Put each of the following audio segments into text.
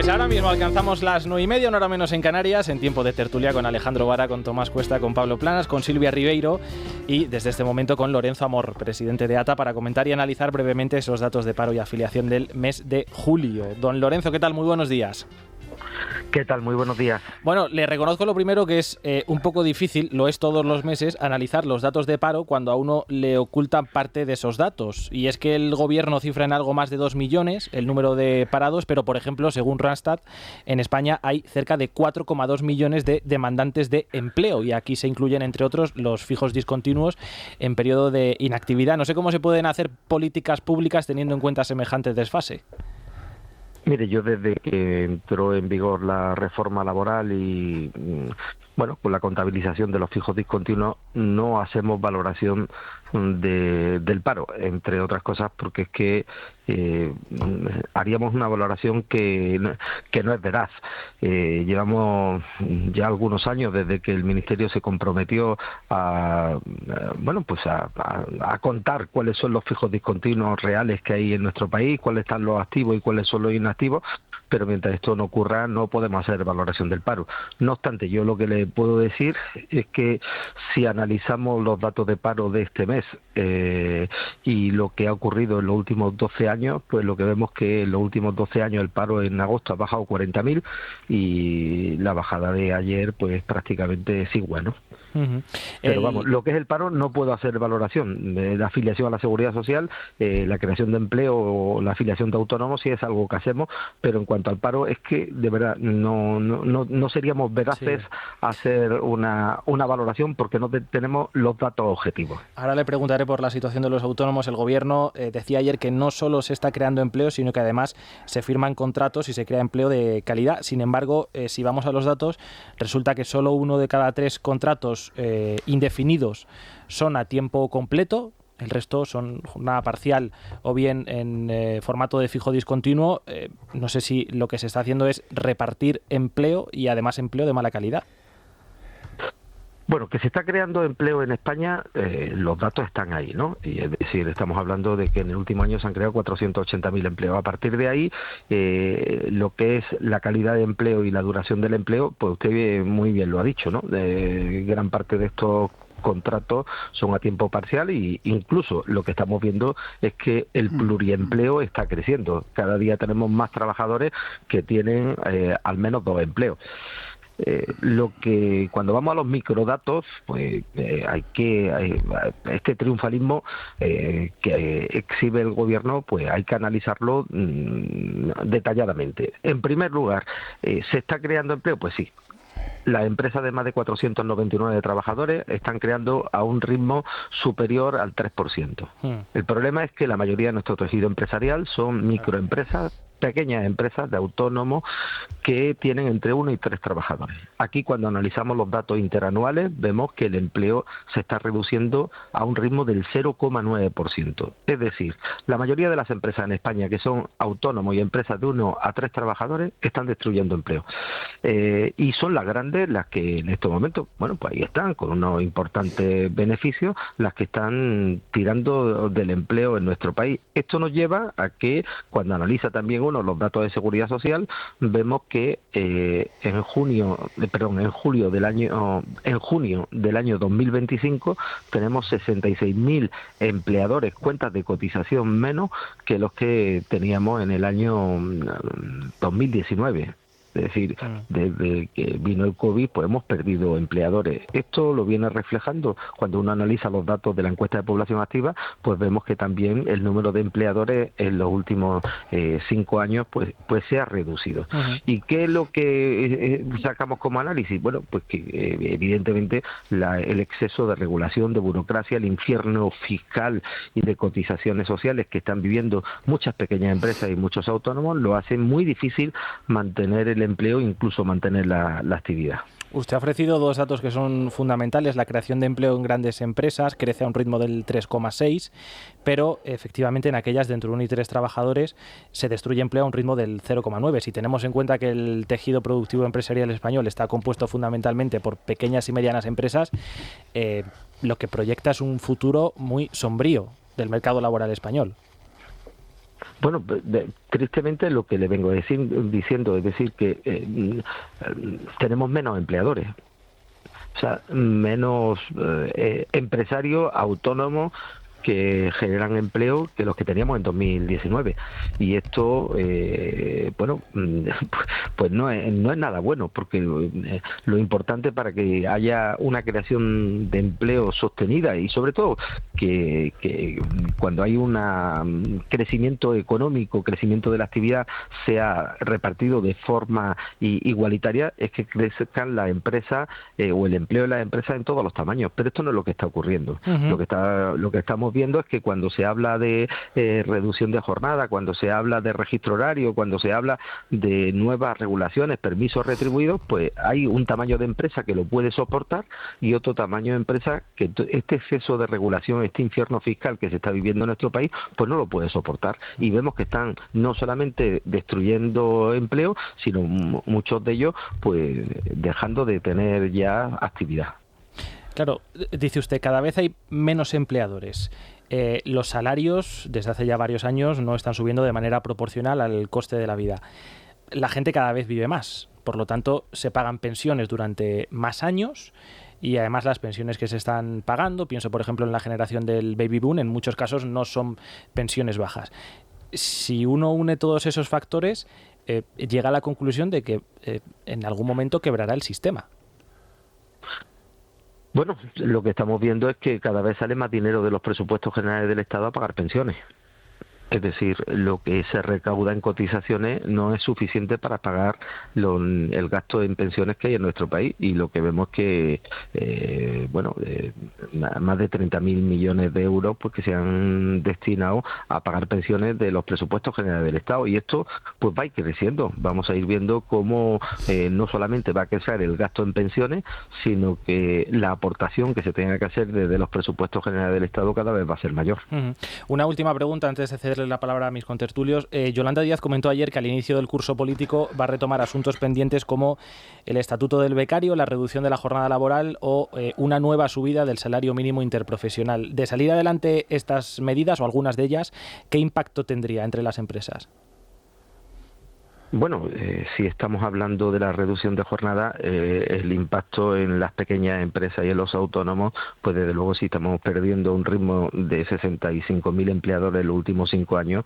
Pues ahora mismo alcanzamos las 9:30, una hora menos en Canarias, en tiempo de tertulia con Alejandro Vara, con Tomás Cuesta, con Pablo Planas, con Silvia Ribeiro y desde este momento con Lorenzo Amor, presidente de ATA, para comentar y analizar brevemente esos datos de paro y afiliación del mes de julio. Don Lorenzo, ¿qué tal? Muy buenos días. ¿Qué tal? Muy buenos días. Bueno, le reconozco lo primero que es un poco difícil, lo es todos los meses, analizar los datos de paro cuando a uno le ocultan parte de esos datos. Y es que el gobierno cifra en algo más de 2 millones el número de parados, pero por ejemplo, según Randstad, en España hay cerca de 4,2 millones de demandantes de empleo. Y aquí se incluyen, entre otros, los fijos discontinuos en periodo de inactividad. No sé cómo se pueden hacer políticas públicas teniendo en cuenta semejante desfase. Mire, yo desde que entró en vigor la reforma laboral y, bueno, con la contabilización de los fijos discontinuos, no hacemos valoración del paro, entre otras cosas porque es que haríamos una valoración que no es veraz. Llevamos ya algunos años desde que el Ministerio se comprometió a contar cuáles son los fijos discontinuos reales que hay en nuestro país, cuáles están los activos y cuáles son los inactivos, pero mientras esto no ocurra no podemos hacer valoración del paro. No obstante, yo lo que le puedo decir es que si analizamos los datos de paro de este mes y lo que ha ocurrido en los últimos 12 años, pues lo que vemos que en los últimos 12 años el paro en agosto ha bajado 40.000 y la bajada de ayer pues prácticamente es igual, ¿no? Pero vamos, lo que es el paro no puedo hacer valoración. La afiliación a la Seguridad Social, la creación de empleo o la afiliación de autónomos sí es algo que hacemos, pero en cuanto al paro es que de verdad no seríamos veraces a hacer una valoración porque no tenemos los datos objetivos. Ahora le preguntaré por la situación de los autónomos. El gobierno decía ayer que no solo se está creando empleo, sino que además se firman contratos y se crea empleo de calidad. Sin embargo, si vamos a los datos, resulta que solo 1 de cada 3 contratos indefinidos son a tiempo completo, el resto son jornada parcial o bien en formato de fijo discontinuo. No sé si lo que se está haciendo es repartir empleo y además empleo de mala calidad. Bueno, que se está creando empleo en España, los datos están ahí, ¿no? Y es decir, estamos hablando de que en el último año se han creado 480.000 empleos. A partir de ahí, lo que es la calidad de empleo y la duración del empleo, pues usted muy bien lo ha dicho, ¿no? Gran parte de estos contratos son a tiempo parcial y incluso lo que estamos viendo es que el pluriempleo está creciendo. Cada día tenemos más trabajadores que tienen al menos 2 empleos. Lo que cuando vamos a los microdatos, pues este triunfalismo que exhibe el gobierno, pues hay que analizarlo detalladamente. En primer lugar, ¿se está creando empleo? Pues sí. Las empresas de más de 499 trabajadores están creando a un ritmo superior al 3%. El problema es que la mayoría de nuestro tejido empresarial son microempresas, pequeñas empresas de autónomos que tienen entre 1 y 3 trabajadores. Aquí, cuando analizamos los datos interanuales, vemos que el empleo se está reduciendo a un ritmo del 0,9%. Es decir, la mayoría de las empresas en España que son autónomos y empresas de 1 a 3 trabajadores están destruyendo empleo. Y son las grandes las que en estos momentos, bueno, pues ahí están, con unos importantes beneficios, las que están tirando del empleo en nuestro país. Esto nos lleva a que, cuando analiza también los datos de Seguridad Social, vemos que en junio del año 2025 tenemos 66.000 empleadores, cuentas de cotización menos que los que teníamos en el año 2019. Es decir, desde que vino el COVID, pues hemos perdido empleadores. Esto lo viene reflejando cuando uno analiza los datos de la encuesta de población activa, pues vemos que también el número de empleadores en los últimos 5 años pues se ha reducido. ¿Y qué es lo que sacamos como análisis? Bueno, pues que evidentemente el exceso de regulación, de burocracia, el infierno fiscal y de cotizaciones sociales que están viviendo muchas pequeñas empresas y muchos autónomos lo hacen muy difícil mantener el empleo e incluso mantener la actividad. Usted ha ofrecido 2 datos que son fundamentales. La creación de empleo en grandes empresas crece a un ritmo del 3,6, pero efectivamente en aquellas de entre 1 y 3 trabajadores se destruye empleo a un ritmo del 0,9. Si tenemos en cuenta que el tejido productivo empresarial español está compuesto fundamentalmente por pequeñas y medianas empresas, lo que proyecta es un futuro muy sombrío del mercado laboral español. Bueno, tristemente lo que le vengo diciendo es decir que tenemos menos empleadores. O sea, menos empresarios autónomos que generan empleo que los que teníamos en 2019. Y esto, pues no es nada bueno, porque lo importante para que haya una creación de empleo sostenida y sobre todo que cuando hay un crecimiento económico, crecimiento de la actividad, sea repartido de forma igualitaria, es que crezcan las empresas o el empleo de las empresas en todos los tamaños. Pero esto no es lo que está ocurriendo. Uh-huh. Lo que estamos viendo es que cuando se habla de reducción de jornada, cuando se habla de registro horario, cuando se habla de nuevas regulaciones, permisos retribuidos, pues hay un tamaño de empresa que lo puede soportar y otro tamaño de empresa que este exceso de regulación, este infierno fiscal que se está viviendo en nuestro país, pues no lo puede soportar. Y vemos que están no solamente destruyendo empleo, sino muchos de ellos pues dejando de tener ya actividad. Claro, dice usted, cada vez hay menos empleadores. Los salarios, desde hace ya varios años, no están subiendo de manera proporcional al coste de la vida. La gente cada vez vive más, por lo tanto, se pagan pensiones durante más años y además las pensiones que se están pagando, pienso por ejemplo en la generación del baby boom, en muchos casos no son pensiones bajas. Si uno une todos esos factores, llega a la conclusión de que en algún momento quebrará el sistema. Bueno, lo que estamos viendo es que cada vez sale más dinero de los presupuestos generales del Estado a pagar pensiones. Es decir, lo que se recauda en cotizaciones no es suficiente para pagar el gasto en pensiones que hay en nuestro país, y lo que vemos que más de 30.000 millones de euros pues que se han destinado a pagar pensiones de los presupuestos generales del Estado, y esto pues va a ir creciendo. Vamos a ir viendo cómo no solamente va a crecer el gasto en pensiones, sino que la aportación que se tenga que hacer desde los presupuestos generales del Estado cada vez va a ser mayor. Uh-huh. Una última pregunta antes de cederle la palabra a mis contertulios. Yolanda Díaz comentó ayer que al inicio del curso político va a retomar asuntos pendientes como el estatuto del becario, la reducción de la jornada laboral o una nueva subida del salario mínimo interprofesional. De salir adelante estas medidas o algunas de ellas, ¿qué impacto tendría entre las empresas? Bueno, si estamos hablando de la reducción de jornada, el impacto en las pequeñas empresas y en los autónomos, pues desde luego si estamos perdiendo un ritmo de 65.000 empleadores en los últimos 5 años,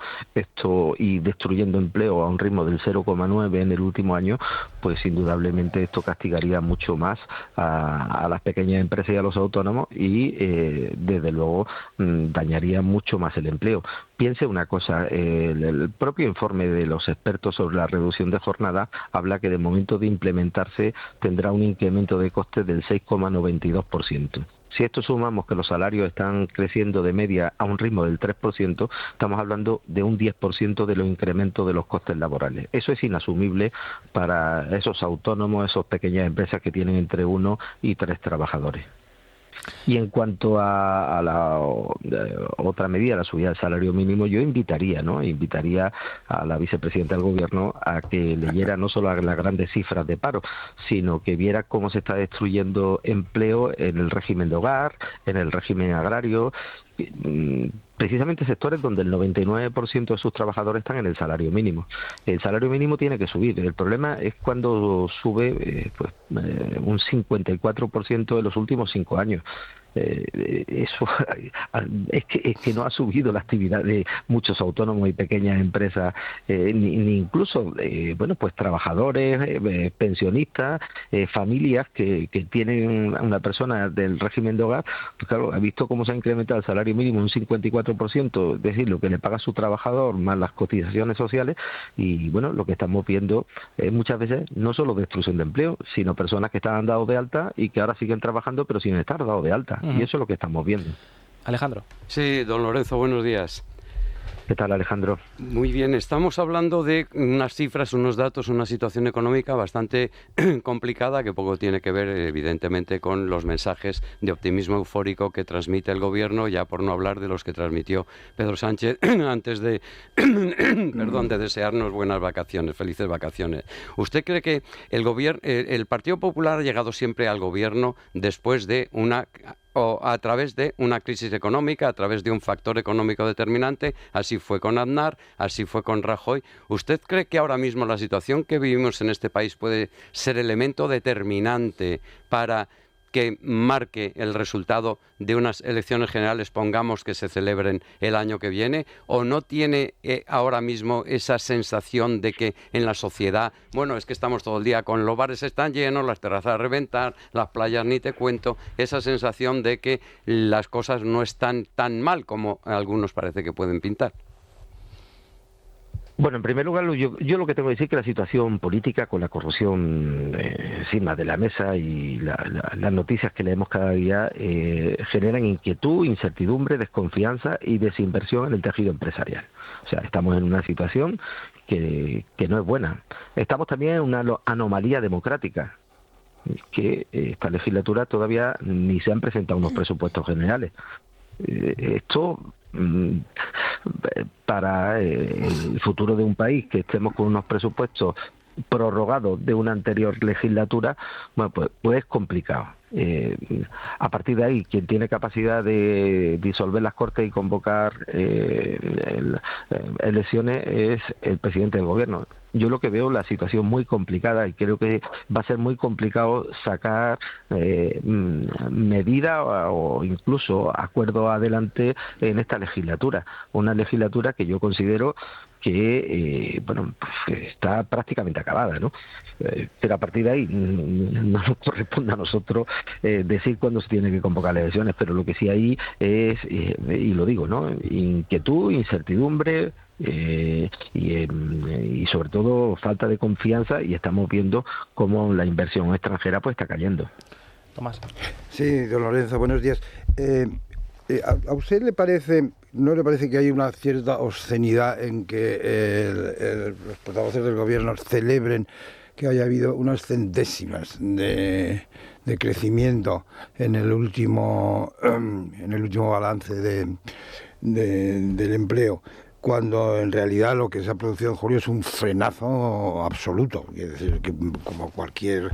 y destruyendo empleo a un ritmo del 0,9 en el último año, pues indudablemente esto castigaría mucho más a las pequeñas empresas y a los autónomos y desde luego dañaría mucho más el empleo. Piense una cosa, el propio informe de los expertos sobre la reducción de jornada habla que de momento de implementarse tendrá un incremento de costes del 6,92%. Si esto sumamos que los salarios están creciendo de media a un ritmo del 3%, estamos hablando de un 10% de los incrementos de los costes laborales. Eso es inasumible para esos autónomos, esas pequeñas empresas que tienen entre 1 y 3 trabajadores. Y en cuanto a la otra medida, la subida del salario mínimo, yo invitaría a la vicepresidenta del Gobierno a que leyera no solo las grandes cifras de paro, sino que viera cómo se está destruyendo empleo en el régimen de hogar, en el régimen agrario, precisamente sectores donde el 99% de sus trabajadores están en el salario mínimo. El salario mínimo tiene que subir. El problema es cuando sube un 54% en los últimos 5 años. Eso es que no ha subido la actividad de muchos autónomos y pequeñas empresas, ni incluso trabajadores, pensionistas, familias que tienen una persona del régimen de hogar. Pues claro, ha visto cómo se ha incrementado el salario mínimo un 54%, es decir, lo que le paga su trabajador más las cotizaciones sociales, y bueno, lo que estamos viendo es muchas veces no solo destrucción de empleo, sino personas que estaban dados de alta y que ahora siguen trabajando pero sin estar dados de alta. Y eso es lo que estamos viendo. Alejandro. Sí, don Lorenzo, buenos días. ¿Qué tal, Alejandro? Muy bien, estamos hablando de unas cifras, unos datos, una situación económica bastante complicada que poco tiene que ver, evidentemente, con los mensajes de optimismo eufórico que transmite el Gobierno, ya por no hablar de los que transmitió Pedro Sánchez antes de, de desearnos buenas vacaciones, felices vacaciones. ¿Usted cree que el Partido Popular ha llegado siempre al Gobierno después de una o a través de una crisis económica, a través de un factor económico determinante. Así fue con Aznar, así fue con Rajoy. ¿Usted cree que ahora mismo la situación que vivimos en este país puede ser elemento determinante para que marque el resultado de unas elecciones generales, pongamos que se celebren el año que viene? ¿O no tiene ahora mismo esa sensación de que en la sociedad, bueno, es que estamos todo el día con los bares están llenos, las terrazas a reventar, las playas ni te cuento, esa sensación de que las cosas no están tan mal como algunos parece que pueden pintar? Bueno, en primer lugar, yo lo que tengo que decir es que la situación política con la corrupción encima de la mesa y las noticias que leemos cada día generan inquietud, incertidumbre, desconfianza y desinversión en el tejido empresarial. O sea, estamos en una situación que no es buena. Estamos también en una anomalía democrática, que esta legislatura todavía ni se han presentado unos presupuestos generales. Esto para el futuro de un país, que estemos con unos presupuestos prorrogados de una anterior legislatura, bueno, pues es complicado. A partir de ahí, quien tiene capacidad de disolver las Cortes y convocar elecciones es el presidente del gobierno. Yo lo que veo la situación muy complicada y creo que va a ser muy complicado sacar medidas o incluso acuerdos adelante en esta legislatura. Una legislatura que yo considero que pues está prácticamente acabada, ¿no? Pero a partir de ahí no nos corresponde a nosotros decir cuándo se tiene que convocar las elecciones, pero lo que sí hay es, y lo digo, ¿no?, inquietud, incertidumbre, y sobre todo falta de confianza, y estamos viendo cómo la inversión extranjera pues está cayendo. Tomás. Sí, don Lorenzo, buenos días. ¿A usted no le parece que hay una cierta obscenidad en que los portavoces del gobierno celebren que haya habido unas centésimas de crecimiento en el último balance del empleo, cuando en realidad lo que se ha producido en julio es un frenazo absoluto? Es decir, que como cualquier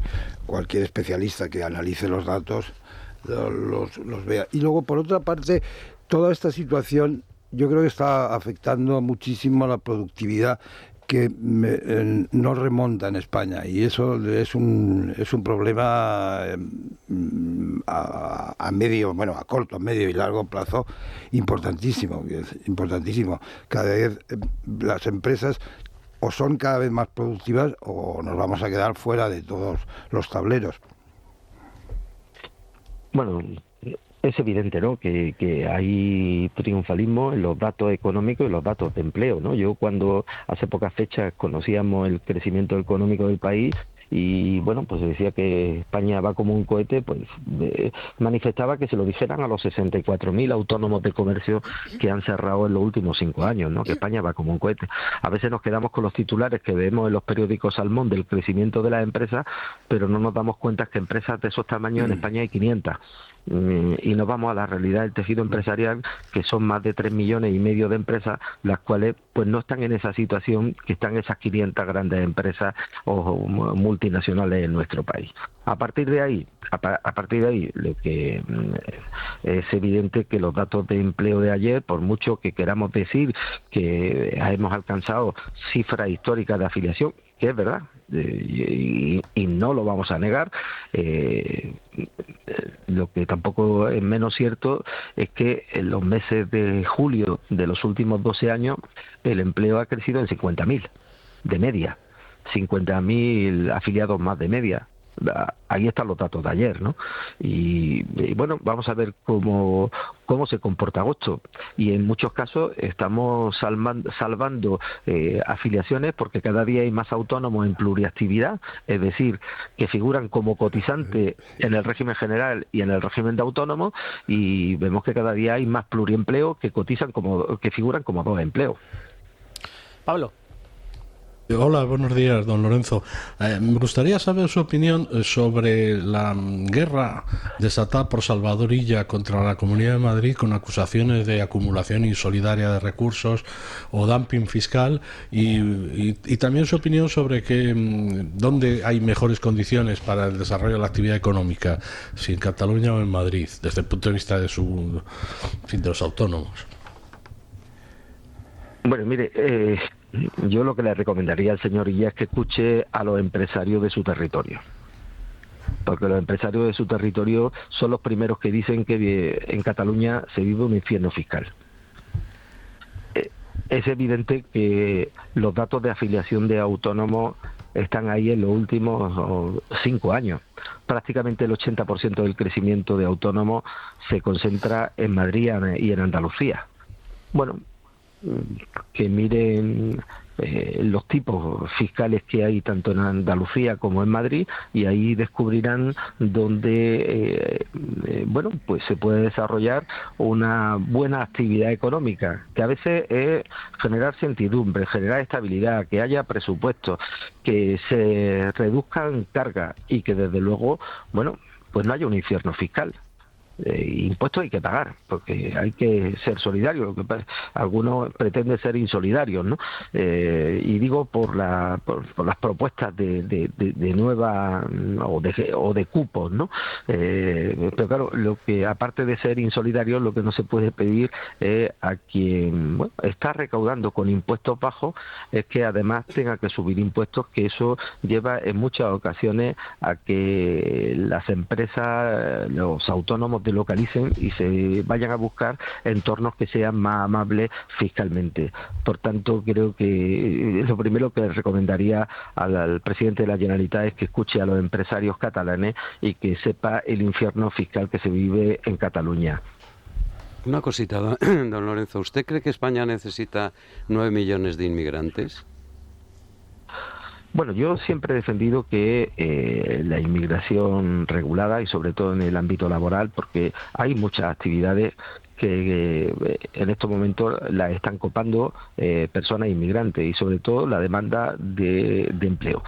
especialista que analice los datos los vea. Y luego, por otra parte, toda esta situación yo creo que está afectando muchísimo a la productividad, que no remonta en España, y eso es un problema a corto, medio y largo plazo importantísimo. Cada vez las empresas o son cada vez más productivas o nos vamos a quedar fuera de todos los tableros. Bueno, es evidente, ¿no?, que hay triunfalismo en los datos económicos y los datos de empleo, ¿no? Yo cuando hace pocas fechas conocíamos el crecimiento económico del país y bueno, pues se decía que España va como un cohete, pues manifestaba que se lo dijeran a los 64.000 autónomos de comercio que han cerrado en los últimos 5 años, ¿no?, que España va como un cohete. A veces nos quedamos con los titulares que vemos en los periódicos Salmón del crecimiento de las empresas, pero no nos damos cuenta que empresas de esos tamaños en España hay 500. Y nos vamos a la realidad del tejido empresarial, que son más de 3,5 millones de empresas, las cuales pues no están en esa situación que están esas 500 grandes empresas o multinacionales en nuestro país. A partir de ahí, lo que es evidente que los datos de empleo de ayer, por mucho que queramos decir que hemos alcanzado cifras históricas de afiliación, que es verdad, y no lo vamos a negar, lo que tampoco es menos cierto es que en los meses de julio de los últimos 12 años el empleo ha crecido en 50.000 de media, 50.000 afiliados más de media. Ahí están los datos de ayer, ¿no? Y bueno, vamos a ver cómo se comporta agosto. Y en muchos casos estamos salvando afiliaciones, porque cada día hay más autónomos en pluriactividad, es decir, que figuran como cotizantes en el régimen general y en el régimen de autónomos, y vemos que cada día hay más pluriempleo que figuran como dos empleos. Pablo. Hola, buenos días, don Lorenzo. Me gustaría saber su opinión sobre la guerra desatada por Salvador Illa contra la Comunidad de Madrid con acusaciones de acumulación insolidaria de recursos o dumping fiscal y también su opinión sobre dónde hay mejores condiciones para el desarrollo de la actividad económica, si en Cataluña o en Madrid, desde el punto de vista de los autónomos. Bueno, mire, yo lo que le recomendaría al señor Illa es que escuche a los empresarios de su territorio. Porque los empresarios de su territorio son los primeros que dicen que en Cataluña se vive un infierno fiscal. Es evidente que los datos de afiliación de autónomos están ahí en los últimos 5 años. Prácticamente el 80% del crecimiento de autónomos se concentra en Madrid y en Andalucía. Bueno, que miren los tipos fiscales que hay tanto en Andalucía como en Madrid, y ahí descubrirán dónde bueno, pues se puede desarrollar una buena actividad económica, que a veces es generar certidumbre, generar estabilidad, que haya presupuestos, que se reduzcan cargas y que desde luego, bueno, pues no haya un infierno fiscal. Impuestos hay que pagar, porque hay que ser solidarios. Lo que algunos pretenden ser insolidarios, ¿no? Y digo por las propuestas de nueva o de cupos, ¿no? Pero claro, lo que aparte de ser insolidarios, lo que no se puede pedir a quien está recaudando con impuestos bajos es que además tenga que subir impuestos, que eso lleva en muchas ocasiones a que las empresas, los autónomos localicen y se vayan a buscar entornos que sean más amables fiscalmente. Por tanto, creo que lo primero que recomendaría al presidente de la Generalitat es que escuche a los empresarios catalanes y que sepa el infierno fiscal que se vive en Cataluña. Una cosita, don Lorenzo, ¿usted cree que España necesita 9 millones de inmigrantes? Bueno, yo siempre he defendido que la inmigración regulada, y sobre todo en el ámbito laboral, porque hay muchas actividades que en estos momentos las están copando personas inmigrantes, y sobre todo la demanda de empleo.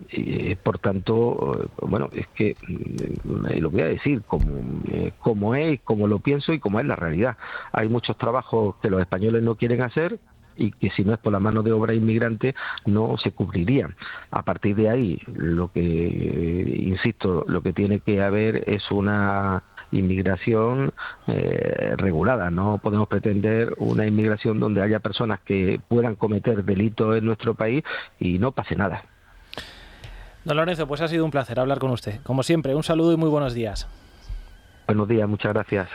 Y, por tanto, bueno, es que lo voy a decir como es, como lo pienso y como es la realidad. Hay muchos trabajos que los españoles no quieren hacer y que si no es por la mano de obra inmigrante no se cubrirían. A partir de ahí, lo que, insisto, lo que tiene que haber es una inmigración regulada. No podemos pretender una inmigración donde haya personas que puedan cometer delitos en nuestro país y no pase nada. Don Lorenzo, pues ha sido un placer hablar con usted. Como siempre, un saludo y muy buenos días. Buenos días, muchas gracias.